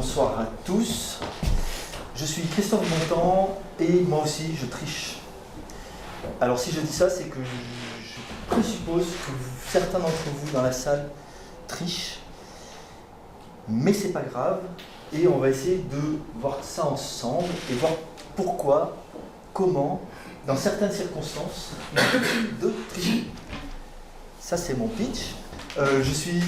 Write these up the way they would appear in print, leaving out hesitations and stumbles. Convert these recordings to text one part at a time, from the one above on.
Bonsoir à tous. Je suis Christophe Bontemps et moi aussi je triche. Alors si je dis ça, c'est que je présuppose que certains d'entre vous dans la salle trichent, mais c'est pas grave et on va essayer de voir ça ensemble et voir pourquoi, comment, dans certaines circonstances, de tricher. Ça c'est mon pitch. Je suis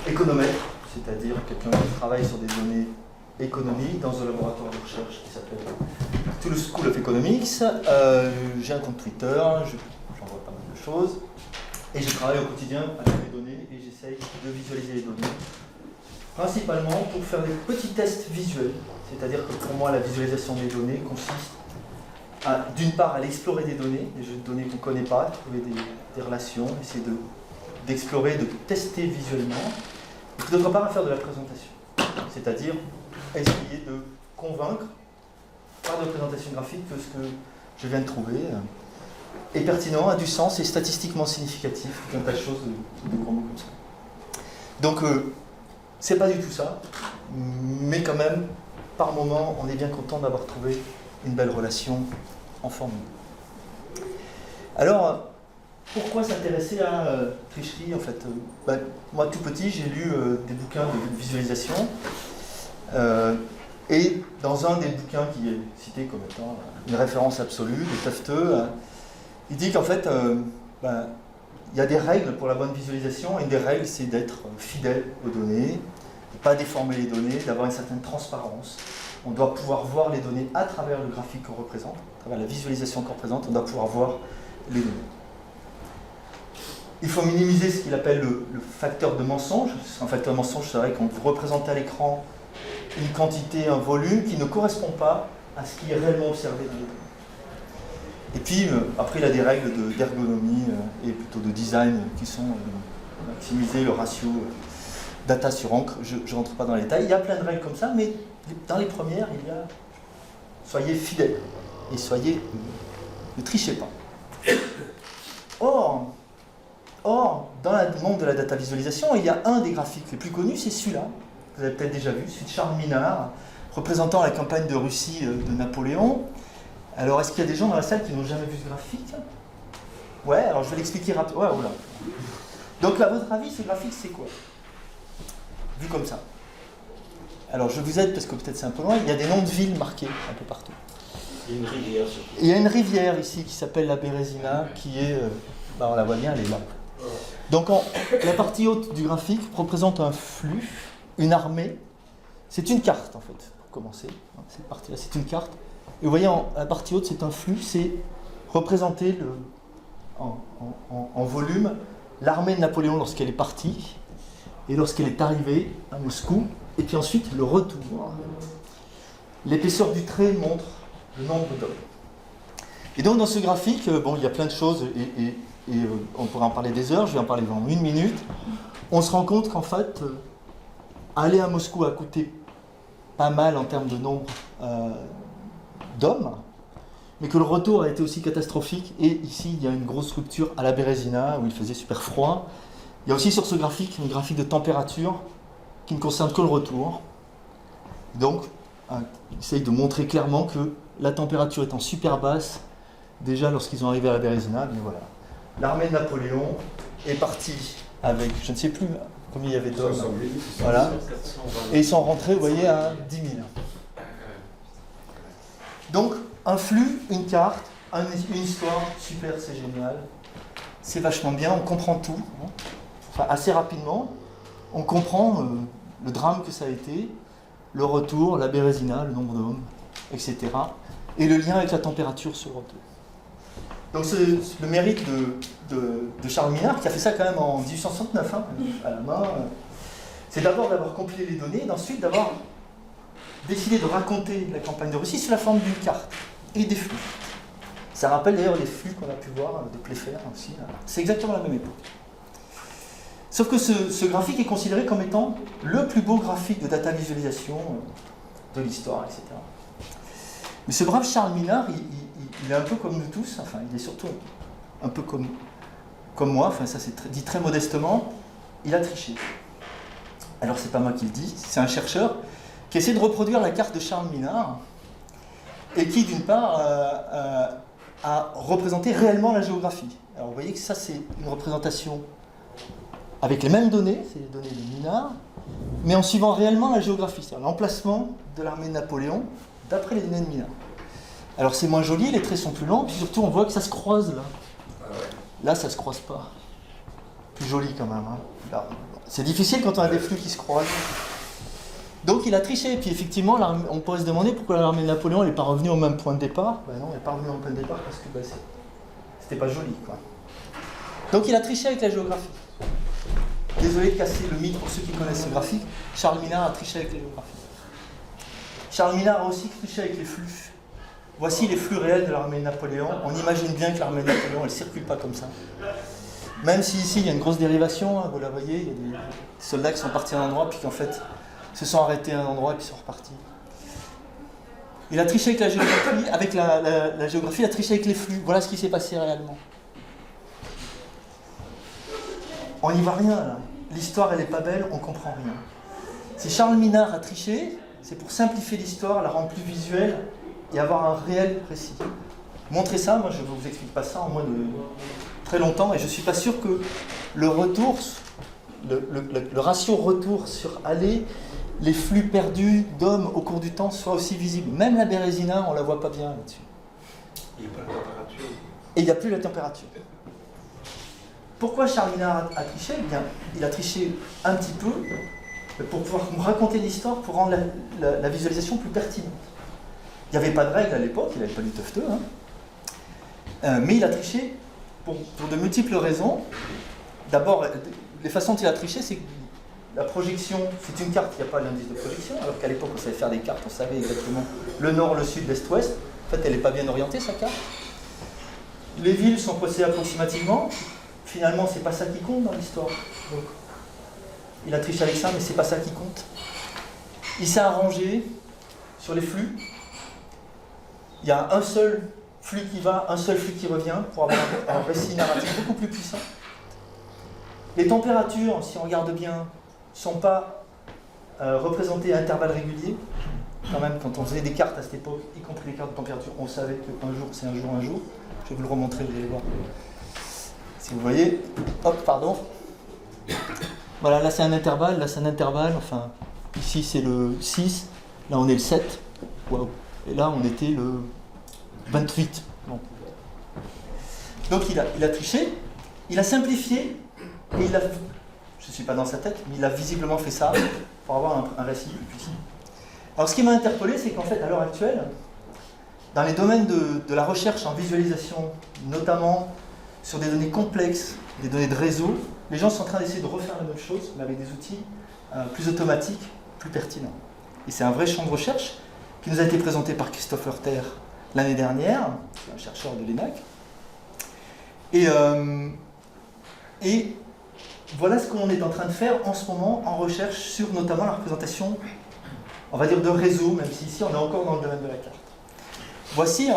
économètre, c'est-à-dire quelqu'un qui travaille sur des données économiques dans un laboratoire de recherche qui s'appelle Toulouse School of Economics. J'ai un compte Twitter, j'envoie pas mal de choses, et je travaille au quotidien avec les données et j'essaye de visualiser les données, principalement pour faire des petits tests visuels. C'est-à-dire que pour moi, la visualisation des données consiste à, d'une part, aller explorer des données qu'on ne connaît pas, trouver des relations, essayer d'explorer, de tester visuellement, et puis d'autre part à faire de la présentation, c'est-à-dire essayer de convaincre par de la présentation graphique que ce que je viens de trouver est pertinent, a du sens et statistiquement significatif, un tas de choses, de grands mots comme ça. Donc c'est pas du tout ça, mais quand même, par moment, on est bien content d'avoir trouvé une belle relation en formule. Alors, pourquoi s'intéresser à tricherie en fait moi tout petit j'ai lu des bouquins de visualisation et dans un des bouquins qui est cité comme étant une référence absolue de Tafteux, il dit qu'en fait il y a des règles pour la bonne visualisation et une des règles c'est d'être fidèle aux données, de ne pas déformer les données, d'avoir une certaine transparence. On doit pouvoir voir les données à travers le graphique qu'on représente, à travers la visualisation qu'on représente, on doit pouvoir voir les données. Il faut minimiser ce qu'il appelle le facteur de mensonge. Un facteur de mensonge, c'est vrai qu'on peut représenter à l'écran une quantité, un volume qui ne correspond pas à ce qui est réellement observé dans les données. Et puis, après, il a des règles d'ergonomie et plutôt de design qui sont maximiser le ratio data sur encre. Je ne rentre pas dans les détails. Il y a plein de règles comme ça, mais dans les premières, il y a soyez fidèles et ne trichez pas. Or, dans le monde de la data visualisation, il y a un des graphiques les plus connus, c'est celui-là. Vous avez peut-être déjà vu, celui de Charles Minard, représentant la campagne de Russie de Napoléon. Alors, est-ce qu'il y a des gens dans la salle qui n'ont jamais vu ce graphique? Ouais, alors je vais l'expliquer rapidement. Ouais, voilà. Donc, à votre avis, ce graphique, c'est quoi? Vu comme ça. Alors, je vous aide parce que peut-être c'est un peu loin. Il y a des noms de villes marqués un peu partout. Il y a une rivière surtout. Il y a une rivière ici qui s'appelle la Bérésina, qui est... on la voit bien, elle est là. Donc la partie haute du graphique représente un flux, une armée. C'est une carte en fait, pour commencer. Cette partie-là, c'est une carte. Et vous voyez, la partie haute, c'est un flux, c'est représenter en volume l'armée de Napoléon lorsqu'elle est partie et lorsqu'elle est arrivée à Moscou, et puis ensuite le retour. L'épaisseur du trait montre le nombre d'hommes. Et donc dans ce graphique, il y a plein de choses et on pourrait en parler des heures, je vais en parler dans 1 minute. On se rend compte qu'en fait, aller à Moscou a coûté pas mal en termes de nombre d'hommes, mais que le retour a été aussi catastrophique. Et ici, il y a une grosse rupture à la Bérésina, où il faisait super froid. Il y a aussi sur ce graphique, une graphique de température qui ne concerne que le retour. Donc, il essaye de montrer clairement que la température étant super basse, déjà lorsqu'ils ont arrivé à la Bérésina, bien voilà. L'armée de Napoléon est partie avec, je ne sais plus combien il y avait d'hommes. Voilà. Et ils sont rentrés, vous voyez, à 10 000. Donc, un flux, une carte, une histoire, super, c'est génial. C'est vachement bien, on comprend tout. Enfin, assez rapidement, on comprend le drame que ça a été, le retour, la Bérésina, le nombre d'hommes, etc. Et le lien avec la température sur le retour. Donc c'est le mérite de Charles Minard, qui a fait ça quand même en 1869, à la main. C'est d'abord d'avoir compilé les données, et ensuite d'avoir décidé de raconter la campagne de Russie sous la forme d'une carte et des flux. Ça rappelle d'ailleurs les flux qu'on a pu voir de Playfair aussi. C'est exactement la même époque. Sauf que ce graphique est considéré comme étant le plus beau graphique de data visualisation de l'histoire, etc. Mais ce brave Charles Minard, il est un peu comme nous tous, enfin il est surtout un peu comme moi, enfin ça c'est dit très modestement, il a triché. Alors c'est pas moi qui le dis, c'est un chercheur qui essaie de reproduire la carte de Charles Minard et qui d'une part a représenté réellement la géographie. Alors vous voyez que ça c'est une représentation avec les mêmes données, c'est les données de Minard, mais en suivant réellement la géographie, c'est-à-dire l'emplacement de l'armée de Napoléon d'après les données de Minard. Alors c'est moins joli, les traits sont plus longs, puis surtout on voit que ça se croise là. Là ça se croise pas. Plus joli quand même. Hein. Là, c'est difficile quand on a des flux qui se croisent. Donc il a triché, et puis effectivement on pourrait se demander pourquoi l'armée de Napoléon n'est pas revenue au même point de départ. Ben non, elle n'est pas revenue au même point de départ parce que c'était pas joli, quoi. Donc il a triché avec la géographie. Désolé de casser le mythe pour ceux qui connaissent ce graphique. Charles Minard a triché avec la géographie. Charles Minard a aussi triché avec les flux. Voici les flux réels de l'armée de Napoléon. On imagine bien que l'armée de Napoléon, elle ne circule pas comme ça. Même si ici, il y a une grosse dérivation, hein, vous la voyez, il y a des soldats qui sont partis à un endroit, puis qui en fait se sont arrêtés à un endroit, et puis sont repartis. Il a triché avec la géographie, il a triché avec les flux. Voilà ce qui s'est passé réellement. On n'y voit rien, là. L'histoire, elle n'est pas belle, on ne comprend rien. Si Charles Minard a triché, c'est pour simplifier l'histoire, la rendre plus visuelle, et avoir un réel récit. Montrer ça, moi je ne vous explique pas ça en moins de très longtemps, et je ne suis pas sûr que le retour, le ratio retour sur aller, les flux perdus d'hommes au cours du temps soit aussi visible. Même la Bérésina, on ne la voit pas bien là-dessus. Il n'y a pas de température. Et il n'y a plus la température. Pourquoi Charles Minard a triché ? Eh bien, il a triché un petit peu pour pouvoir nous raconter l'histoire, pour rendre la visualisation plus pertinente. Il n'y avait pas de règles à l'époque, il n'avait pas du tefteux, hein. Mais il a triché pour de multiples raisons. D'abord, les façons dont il a triché, c'est que la projection, c'est une carte, il n'y a pas d'indice de projection, alors qu'à l'époque on savait faire des cartes, on savait exactement le nord, le sud, l'est, ouest. En fait, elle n'est pas bien orientée, sa carte. Les villes sont posées approximativement. Finalement, c'est pas ça qui compte dans l'histoire. Donc, il a triché avec ça, mais c'est pas ça qui compte. Il s'est arrangé sur les flux. Il y a un seul flux qui va, un seul flux qui revient, pour avoir un récit narratif beaucoup plus puissant. Les températures, si on regarde bien, ne sont pas représentées à intervalles réguliers. Quand même, quand on faisait des cartes à cette époque, y compris les cartes de température, on savait qu'un jour c'est un jour, un jour. Je vais vous le remontrer, vous allez voir. Si vous voyez, hop, pardon. Voilà, là c'est un intervalle, là c'est un intervalle, enfin, ici c'est le 6, là on est le 7, waouh, et là on était le 28. Bon. Donc il a triché, il a simplifié, et je ne suis pas dans sa tête, mais il a visiblement fait ça pour avoir un récit plus puissant. Alors ce qui m'a interpellé, c'est qu'en fait, à l'heure actuelle, dans les domaines de la recherche en visualisation, notamment sur des données complexes, des données de réseau, les gens sont en train d'essayer de refaire la même chose, mais avec des outils plus automatiques, plus pertinents. Et c'est un vrai champ de recherche qui nous a été présenté par Christopher Terre l'année dernière, un chercheur de l'ENAC. Et voilà ce qu'on est en train de faire en ce moment en recherche sur notamment la représentation, on va dire, de réseau, même si ici on est encore dans le domaine de la carte. Voici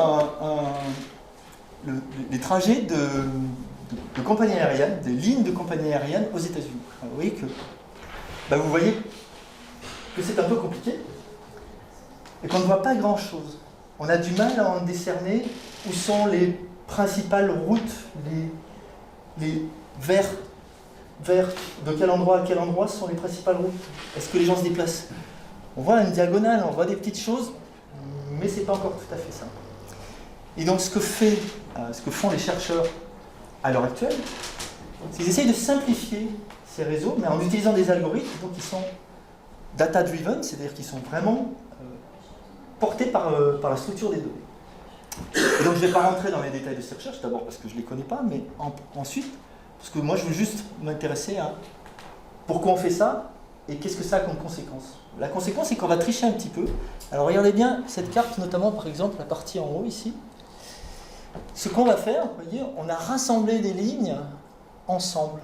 les trajets de compagnies aériennes, des lignes de compagnies aériennes aux États-Unis. Vous voyez que c'est un peu compliqué et qu'on ne voit pas grand-chose. On a du mal à en décerner où sont les principales routes, vers de quel endroit à quel endroit sont les principales routes. Est-ce que les gens se déplacent? On voit une diagonale, on voit des petites choses, mais c'est pas encore tout à fait ça. Et donc ce que font les chercheurs à l'heure actuelle, c'est qu'ils essayent de simplifier ces réseaux, mais en utilisant des algorithmes donc, qui sont data-driven, c'est-à-dire qui sont vraiment portés par la structure des données. Et donc je ne vais pas rentrer dans les détails de ces recherches, d'abord parce que je ne les connais pas, mais ensuite, parce que moi je veux juste m'intéresser à pourquoi on fait ça et qu'est-ce que ça a comme conséquence. La conséquence, c'est qu'on va tricher un petit peu. Alors regardez bien cette carte, notamment par exemple la partie en haut ici. Ce qu'on va faire, vous voyez, on a rassemblé des lignes ensemble.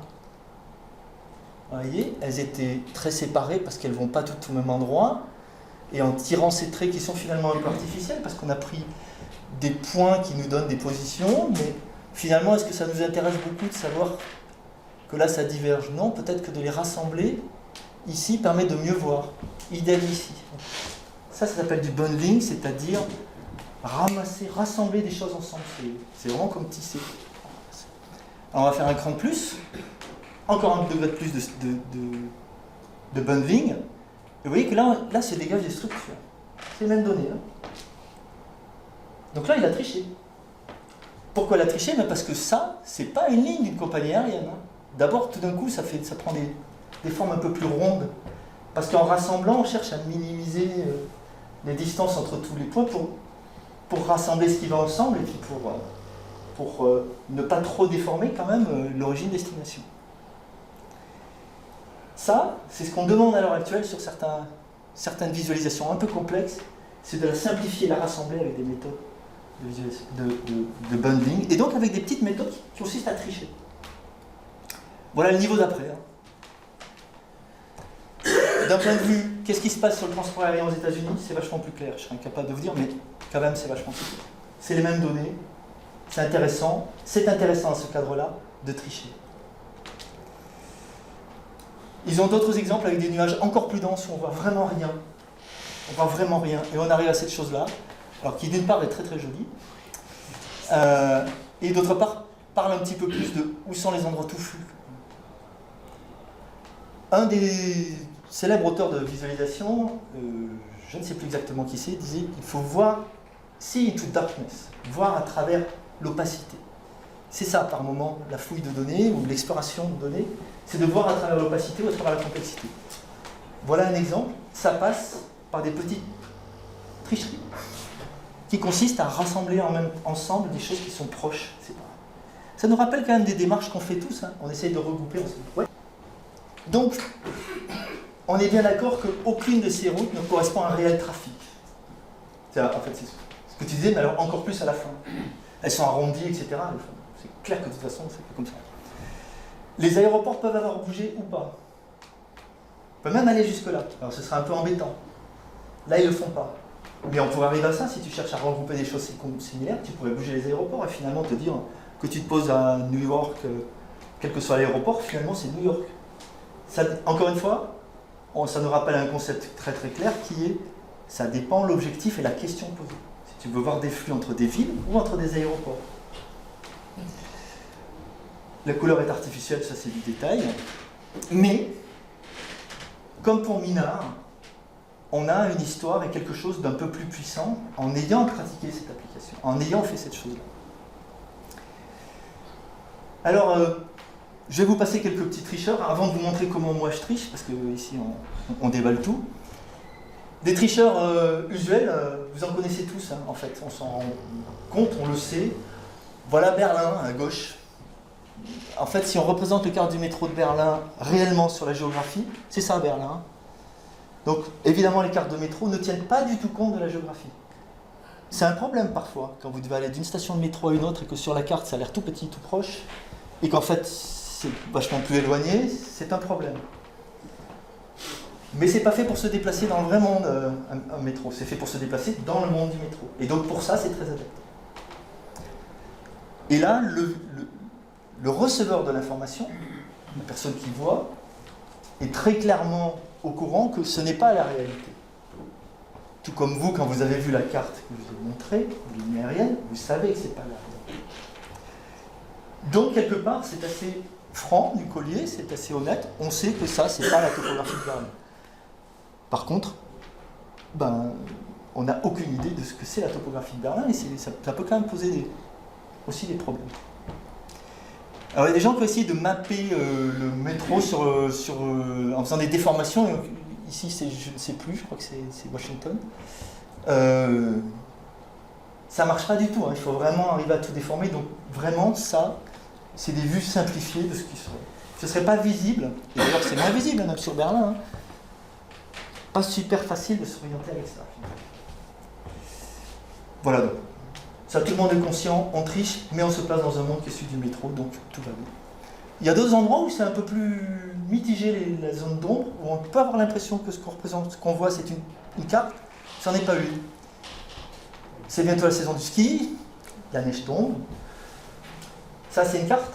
Vous voyez, elles étaient très séparées parce qu'elles ne vont pas toutes au même endroit. Et en tirant ces traits qui sont finalement un peu artificiels, parce qu'on a pris des points qui nous donnent des positions, mais finalement, est-ce que ça nous intéresse beaucoup de savoir que là, ça diverge? Non, peut-être que de les rassembler, ici permet de mieux voir. Idem ici. Ça s'appelle du bundling, c'est-à-dire ramasser, rassembler des choses ensemble. C'est vraiment comme tisser. Alors on va faire un cran de plus, encore un degré de plus de bundling. Et vous voyez que là se dégagent des structures. C'est les mêmes données. Hein. Donc là, il a triché. Pourquoi il a triché? Parce que ça, c'est pas une ligne d'une compagnie aérienne. Hein. D'abord, tout d'un coup, ça prend des formes un peu plus rondes. Parce qu'en rassemblant, on cherche à minimiser les distances entre tous les points pour rassembler ce qui va ensemble et puis pour ne pas trop déformer quand même l'origine-destination. Ça, c'est ce qu'on demande à l'heure actuelle sur certaines visualisations un peu complexes, c'est de la simplifier, la rassembler avec des méthodes de bundling, et donc avec des petites méthodes qui consistent à tricher. Voilà le niveau d'après. Hein. D'un point de vue, qu'est-ce qui se passe sur le transport aérien aux États-Unis? C'est vachement plus clair, je serais incapable de vous dire, mais quand même c'est vachement plus clair. C'est les mêmes données, c'est intéressant à ce cadre-là de tricher. Ils ont d'autres exemples avec des nuages encore plus denses où on voit vraiment rien. On voit vraiment rien, et on arrive à cette chose-là, alors qui d'une part est très très jolie, et d'autre part parle un petit peu plus de où sont les endroits touffus. Un des célèbres auteurs de visualisation, je ne sais plus exactement qui c'est, disait qu'il faut voir see into darkness, voir à travers l'opacité. C'est ça par moment la fouille de données ou l'exploration de données, c'est de voir à travers l'opacité ou à travers la complexité. Voilà un exemple, ça passe par des petites tricheries qui consistent à rassembler ensemble des choses qui sont proches. Ça nous rappelle quand même des démarches qu'on fait tous, hein. On essaye de regrouper ensemble. Ouais. Donc, on est bien d'accord qu'aucune de ces routes ne correspond à un réel trafic. En fait, c'est ce que tu disais, mais alors encore plus à la fin. Elles sont arrondies, etc. C'est clair que de toute façon, c'est pas comme ça. Les aéroports peuvent avoir bougé ou pas. On peut même aller jusque-là. Alors ce serait un peu embêtant. Là, ils ne le font pas. Mais on pourrait arriver à ça si tu cherches à regrouper des choses similaires. Tu pourrais bouger les aéroports et finalement te dire que tu te poses à New York, quel que soit l'aéroport, finalement c'est New York. Ça, encore une fois, ça nous rappelle un concept très très clair qui est ça dépend l'objectif et la question posée. Si tu veux voir des flux entre des villes ou entre des aéroports. La couleur est artificielle, ça c'est du détail. Mais, comme pour Minard, on a une histoire et quelque chose d'un peu plus puissant en ayant pratiqué cette application, en ayant fait cette chose-là. Alors, je vais vous passer quelques petits tricheurs avant de vous montrer comment moi je triche, parce que ici on déballe tout. Des tricheurs usuels, vous en connaissez tous, hein, en fait, on s'en rend compte, on le sait. Voilà Berlin à gauche. En fait, si on représente le quart du métro de Berlin réellement sur la géographie, c'est ça Berlin. Donc, évidemment, les cartes de métro ne tiennent pas du tout compte de la géographie. C'est un problème parfois, quand vous devez aller d'une station de métro à une autre et que sur la carte ça a l'air tout petit, tout proche, et qu'en fait c'est vachement plus éloigné, c'est un problème. Mais c'est pas fait pour se déplacer dans le vrai monde, un métro, c'est fait pour se déplacer dans le monde du métro. Et donc pour ça, c'est très adapté. Et là, le receveur de l'information, la personne qui voit, est très clairement au courant que ce n'est pas la réalité. Tout comme vous, quand vous avez vu la carte que je vous ai montrée, de ligne aérienne, vous savez que ce n'est pas la réalité. Donc, quelque part, c'est assez franc du collier, c'est assez honnête, on sait que ça, c'est pas la topographie de Berlin. Par contre, on n'a aucune idée de ce que c'est la topographie de Berlin, et ça peut quand même poser aussi des problèmes. Alors, il y a des gens qui ont essayé de mapper le métro en faisant des déformations. Ici, je ne sais plus, je crois que c'est Washington. Ça ne marche pas du tout, hein. Il faut vraiment arriver à tout déformer. Donc, vraiment, ça, c'est des vues simplifiées de ce qui serait. Ce ne serait pas visible, et d'ailleurs, c'est moins visible, même sur Berlin. Hein. Pas super facile de s'orienter avec ça. Voilà donc. Ça, tout le monde est conscient, on triche, mais on se place dans un monde qui est celui du métro, donc tout va bien. Il y a d'autres endroits où c'est un peu plus mitigé, la zone d'ombre, où on peut avoir l'impression que ce qu'on représente, ce qu'on voit, c'est une carte. Ça n'en est pas une. C'est bientôt la saison du ski, la neige tombe. Ça, c'est une carte?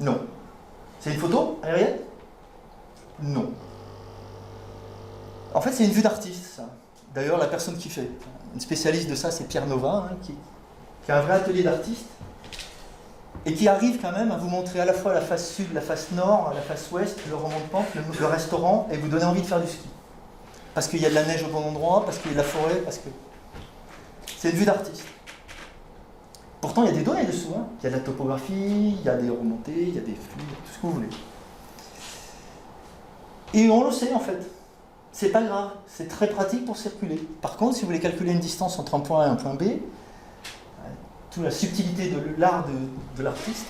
Non. C'est une photo aérienne? Non. En fait, c'est une vue d'artiste, ça. D'ailleurs, la personne qui fait, une spécialiste de ça, c'est Pierre Nova, hein, qui a un vrai atelier d'artiste, et qui arrive quand même à vous montrer à la fois la face sud, la face nord, la face ouest, le remonte de pente, le restaurant, et vous donner envie de faire du ski. Parce qu'il y a de la neige au bon endroit, parce qu'il y a de la forêt, parce que... C'est une vue d'artiste. Pourtant, il y a des données dessous. Hein. Il y a de la topographie, il y a des remontées, il y a des flux, tout ce que vous voulez. Et on le sait en fait. C'est pas grave, c'est très pratique pour circuler. Par contre, si vous voulez calculer une distance entre un point A et un point B, toute la subtilité de l'art de l'artiste,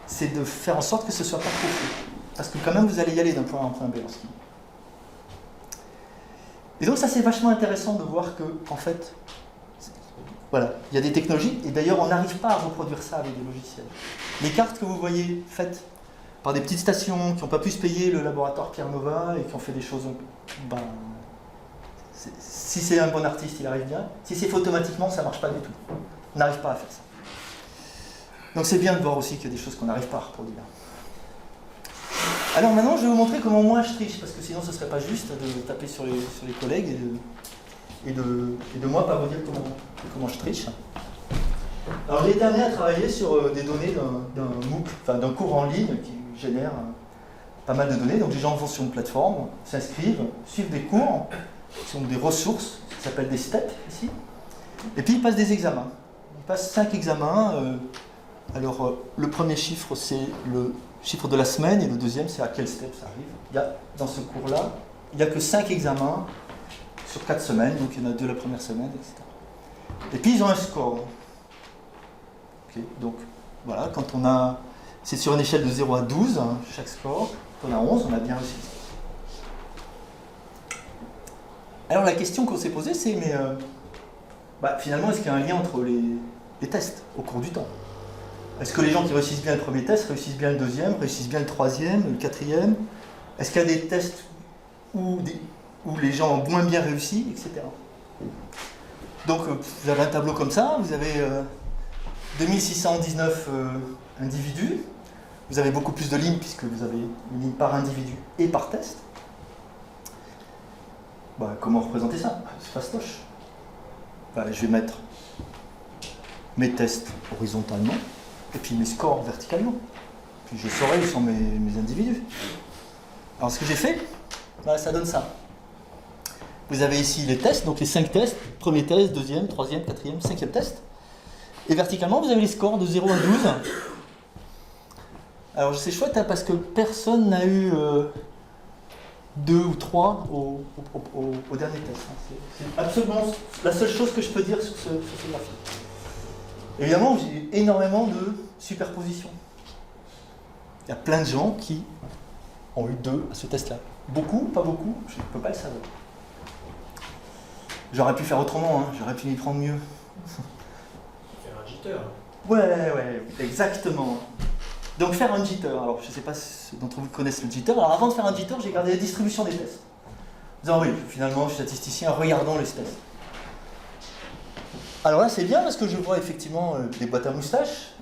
c'est de faire en sorte que ce ne soit pas trop fou. Parce que quand même, vous allez y aller d'un point A à un point B en ski. Et donc ça, c'est vachement intéressant de voir que, en fait, voilà, il y a des technologies, et d'ailleurs, on n'arrive pas à reproduire ça avec des logiciels. Les cartes que vous voyez faites par des petites stations qui n'ont pas pu se payer le laboratoire Pierre Nova et qui ont fait des choses... Ben, si c'est un bon artiste, il arrive bien. Si c'est fait automatiquement, ça ne marche pas du tout. On n'arrive pas à faire ça. Donc c'est bien de voir aussi qu'il y a des choses qu'on n'arrive pas à reproduire. Alors maintenant, je vais vous montrer comment moi je triche, parce que sinon ce ne serait pas juste de taper sur les collègues et de moi pas vous dire comment je triche. Alors j'ai été amené à travailler sur des données d'un MOOC, enfin d'un cours en ligne qui génère pas mal de données. Donc les gens vont sur une plateforme, s'inscrivent, suivent des cours, qui sont des ressources, ça s'appelle des steps ici, et puis ils passent des examens. Ils passent 5 examens. Alors le premier chiffre c'est le chiffre de la semaine et le deuxième c'est à quel step ça arrive. Dans ce cours-là, il n'y a que 5 examens sur 4 semaines, donc il y en a 2 la première semaine, etc. Et puis ils ont un score. Okay, donc voilà, quand on a... C'est sur une échelle de 0 à 12, hein, chaque score. Quand on a 11, on a bien réussi. Alors la question qu'on s'est posée, c'est, mais finalement, est-ce qu'il y a un lien entre les tests au cours du temps? Est-ce que les gens qui réussissent bien le premier test réussissent bien le deuxième, réussissent bien le troisième, le quatrième? Est-ce qu'il y a des tests où les gens ont moins bien réussi, etc. Donc vous avez un tableau comme ça, vous avez 2619 individus, vous avez beaucoup plus de lignes puisque vous avez une ligne par individu et par test. Comment représenter ça? C'est fastoche. Je vais mettre mes tests horizontalement et puis mes scores verticalement. Puis je saurai où sont mes individus. Alors ce que j'ai fait, ça donne ça. Vous avez ici les tests, donc les 5 tests, premier test, deuxième, troisième, quatrième, cinquième test. Et verticalement, vous avez les scores de 0 à 12. Alors c'est chouette parce que personne n'a eu 2 ou 3 au dernier test. C'est absolument la seule chose que je peux dire sur ce graphique. Évidemment, j'ai énormément de superpositions. Il y a plein de gens qui ont eu 2 à ce test-là. Beaucoup, pas beaucoup, je ne peux pas le savoir. J'aurais pu faire autrement, hein. J'aurais pu m'y prendre mieux. Faire un jitter. Ouais, exactement. Donc faire un jitter, alors je ne sais pas si d'entre vous connaissent le jitter. Alors avant de faire un jitter, j'ai regardé la distribution des tests. En disant oui, finalement je suis statisticien, regardons les tests. Alors là c'est bien parce que je vois effectivement des boîtes à moustaches,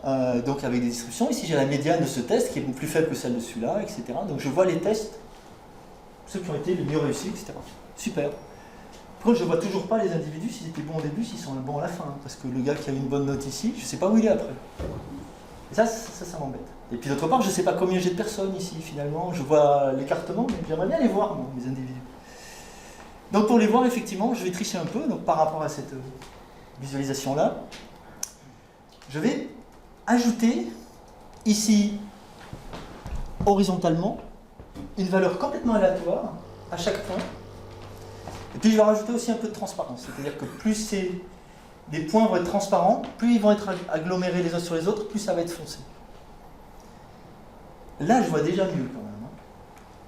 donc avec des distributions. Ici j'ai la médiane de ce test qui est plus faible que celle de celui-là, etc. Donc je vois les tests, ceux qui ont été les mieux réussis, etc. Super. Par contre, je ne vois toujours pas les individus s'ils étaient bons au début, s'ils sont bons à la fin. Parce que le gars qui a eu une bonne note ici, je ne sais pas où il est après. Et ça m'embête. Et puis d'autre part, je ne sais pas combien j'ai de personnes ici, finalement. Je vois l'écartement, mais j'aimerais bien les voir, moi, mes individus. Donc pour les voir, effectivement, je vais tricher un peu. Donc par rapport à cette visualisation-là, je vais ajouter ici, horizontalement, une valeur complètement aléatoire à chaque point. Et puis je vais rajouter aussi un peu de transparence, c'est-à-dire que plus les points vont être transparents, plus ils vont être agglomérés les uns sur les autres, plus ça va être foncé. Là je vois déjà mieux quand même.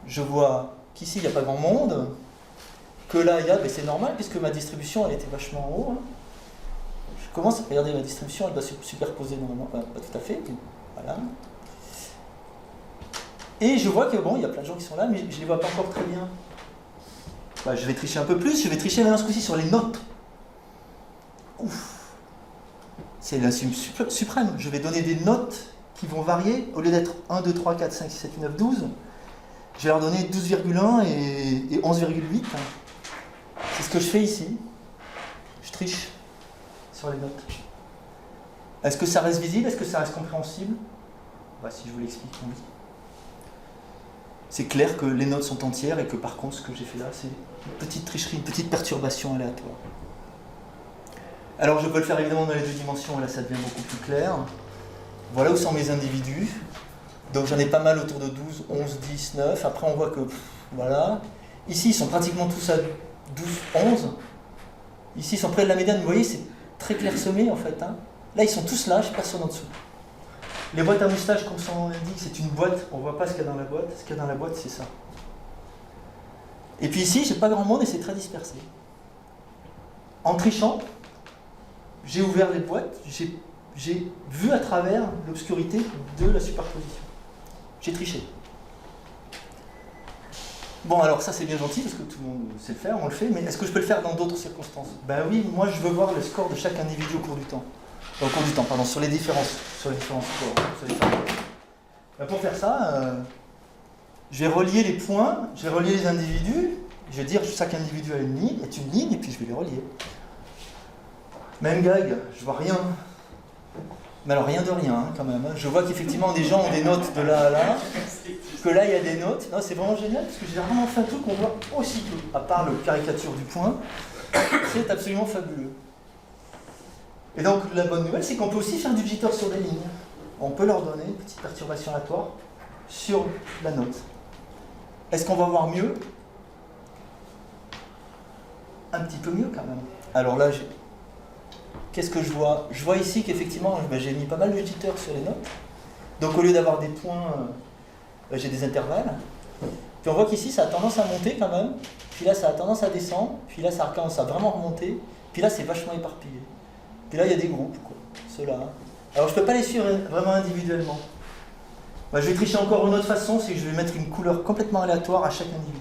Je vois qu'ici il n'y a pas grand monde, que là il y a, mais c'est normal puisque ma distribution elle était vachement en haut. Hein. Je commence à regarder ma distribution, elle doit se superposer normalement, pas tout à fait, voilà. Et je vois que bon, il y a plein de gens qui sont là, mais je ne les vois pas encore très bien. Je vais tricher un peu plus, je vais tricher maintenant ce coup-ci sur les notes. Ouf. C'est l'insigne suprême. Je vais donner des notes qui vont varier. Au lieu d'être 1, 2, 3, 4, 5, 6, 7, 8, 9, 12, je vais leur donner 12,1 et 11,8. C'est ce que je fais ici. Je triche sur les notes. Est-ce que ça reste visible? Est-ce que ça reste compréhensible? Bah, si je vous l'explique, oui. C'est clair que les notes sont entières et que par contre, ce que j'ai fait là, c'est une petite tricherie, une petite perturbation aléatoire. Alors, je peux le faire évidemment dans les 2 dimensions, et là, ça devient beaucoup plus clair. Voilà où sont mes individus. Donc, j'en ai pas mal autour de 12, 11, 10, 9. Après, on voit que, voilà. Ici, ils sont pratiquement tous à 12, 11. Ici, ils sont près de la médiane. Vous voyez, c'est très clairsemé, en fait. Hein. Là, ils sont tous là, je n'ai personne en dessous. Les boîtes à moustaches, comme son nom l'indique, c'est une boîte. On ne voit pas ce qu'il y a dans la boîte. Ce qu'il y a dans la boîte, c'est ça. Et puis ici, j'ai pas grand monde et c'est très dispersé. En trichant, j'ai ouvert les boîtes, j'ai vu à travers l'obscurité de la superposition. J'ai triché. Bon, alors ça c'est bien gentil parce que tout le monde sait le faire, on le fait, mais est-ce que je peux le faire dans d'autres circonstances? Ben oui, moi je veux voir le score de chaque individu au cours du temps. Sur les différents scores. Ben pour faire ça, je vais relier les points, je vais relier les individus, je vais dire que chaque individu a une ligne, est une ligne, et puis je vais les relier. Même gag, je vois rien. Mais alors rien de rien, hein, quand même. Hein. Je vois qu'effectivement des gens ont des notes de là à là, que là il y a des notes. Non, c'est vraiment génial, parce que j'ai vraiment fait un truc qu'on voit aussitôt, à part le caricature du point. C'est absolument fabuleux. Et donc la bonne nouvelle, c'est qu'on peut aussi faire du jitter sur des lignes. On peut leur donner une petite perturbation aléatoire sur la note. Est-ce qu'on va voir mieux? Un petit peu mieux quand même. Alors là, qu'est-ce que je vois? Je vois ici qu'effectivement, j'ai mis pas mal de jitter sur les notes. Donc au lieu d'avoir des points, j'ai des intervalles. Puis on voit qu'ici, ça a tendance à monter quand même. Puis là, ça a tendance à descendre. Puis là, ça a tendance à vraiment remonter. Puis là, c'est vachement éparpillé. Puis là, il y a des groupes, quoi. Ceux-là. Alors je ne peux pas les suivre vraiment individuellement. Bah, je vais tricher encore une autre façon, c'est que je vais mettre une couleur complètement aléatoire à chaque individu.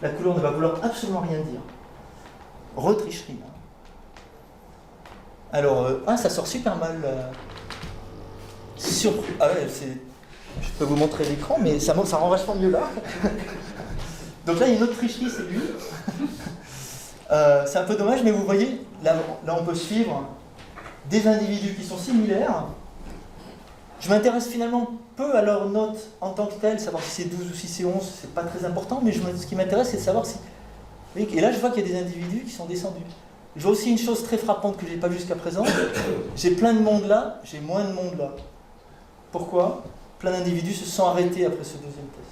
La couleur ne va vouloir absolument rien dire. Retricherie. Hein. Alors, ça sort super mal. Ah ouais, je peux vous montrer l'écran, mais ça rend vachement mieux là. Donc là, il y a une autre tricherie, c'est lui. C'est un peu dommage, mais vous voyez, là on peut suivre des individus qui sont similaires. Je m'intéresse finalement peu à leurs notes en tant que telles, savoir si c'est 12 ou si c'est 11, c'est pas très important, mais ce qui m'intéresse, c'est de savoir si... Et là, je vois qu'il y a des individus qui sont descendus. Je vois aussi une chose très frappante que je n'ai pas vue jusqu'à présent. J'ai plein de monde là, j'ai moins de monde là. Pourquoi? Plein d'individus se sont arrêtés après ce deuxième test.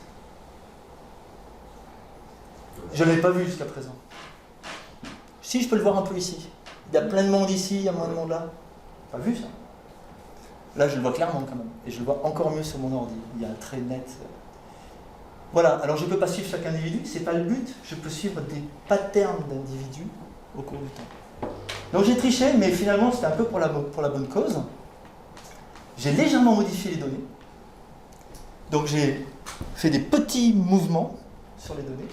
Je ne l'avais pas vu jusqu'à présent. Si, je peux le voir un peu ici. Il y a plein de monde ici, il y a moins de monde là. Pas vu ça. Là, je le vois clairement quand même. Et je le vois encore mieux sur mon ordi. Il y a un trait net. Voilà, alors je ne peux pas suivre chaque individu, c'est pas le but. Je peux suivre des patterns d'individus au cours du temps. Donc j'ai triché, mais finalement c'était un peu pour la bonne cause. J'ai légèrement modifié les données. Donc j'ai fait des petits mouvements sur les données.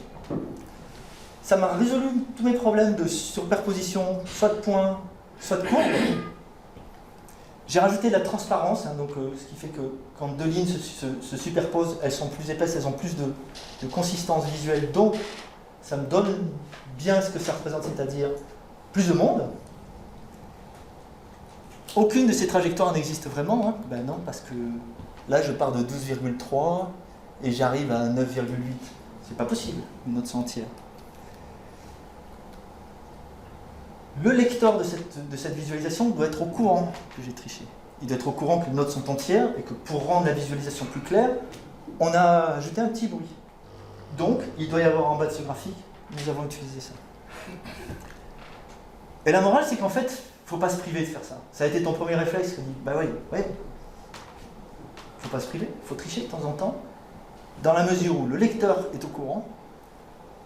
Ça m'a résolu tous mes problèmes de superposition, soit de points, soit de courbes. J'ai rajouté de la transparence, hein, donc, ce qui fait que quand deux lignes se superposent, elles sont plus épaisses, elles ont plus de consistance visuelle, donc ça me donne bien ce que ça représente, c'est-à-dire plus de monde. Aucune de ces trajectoires n'existe vraiment, hein. Ben non, parce que là je pars de 12,3 et j'arrive à 9,8. C'est pas possible, une note entière. Le lecteur de cette visualisation doit être au courant que j'ai triché. Il doit être au courant que les notes sont entières et que pour rendre la visualisation plus claire, on a ajouté un petit bruit. Donc, il doit y avoir en bas de ce graphique, nous avons utilisé ça. Et la morale, c'est qu'en fait, il ne faut pas se priver de faire ça. Ça a été ton premier réflexe, on dit, bah oui, ouais. Il ne faut pas se priver, il faut tricher de temps en temps, dans la mesure où le lecteur est au courant,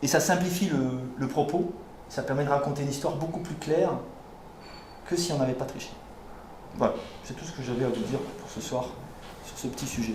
et ça simplifie le propos. Ça permet de raconter une histoire beaucoup plus claire que si on n'avait pas triché. Voilà, c'est tout ce que j'avais à vous dire pour ce soir sur ce petit sujet.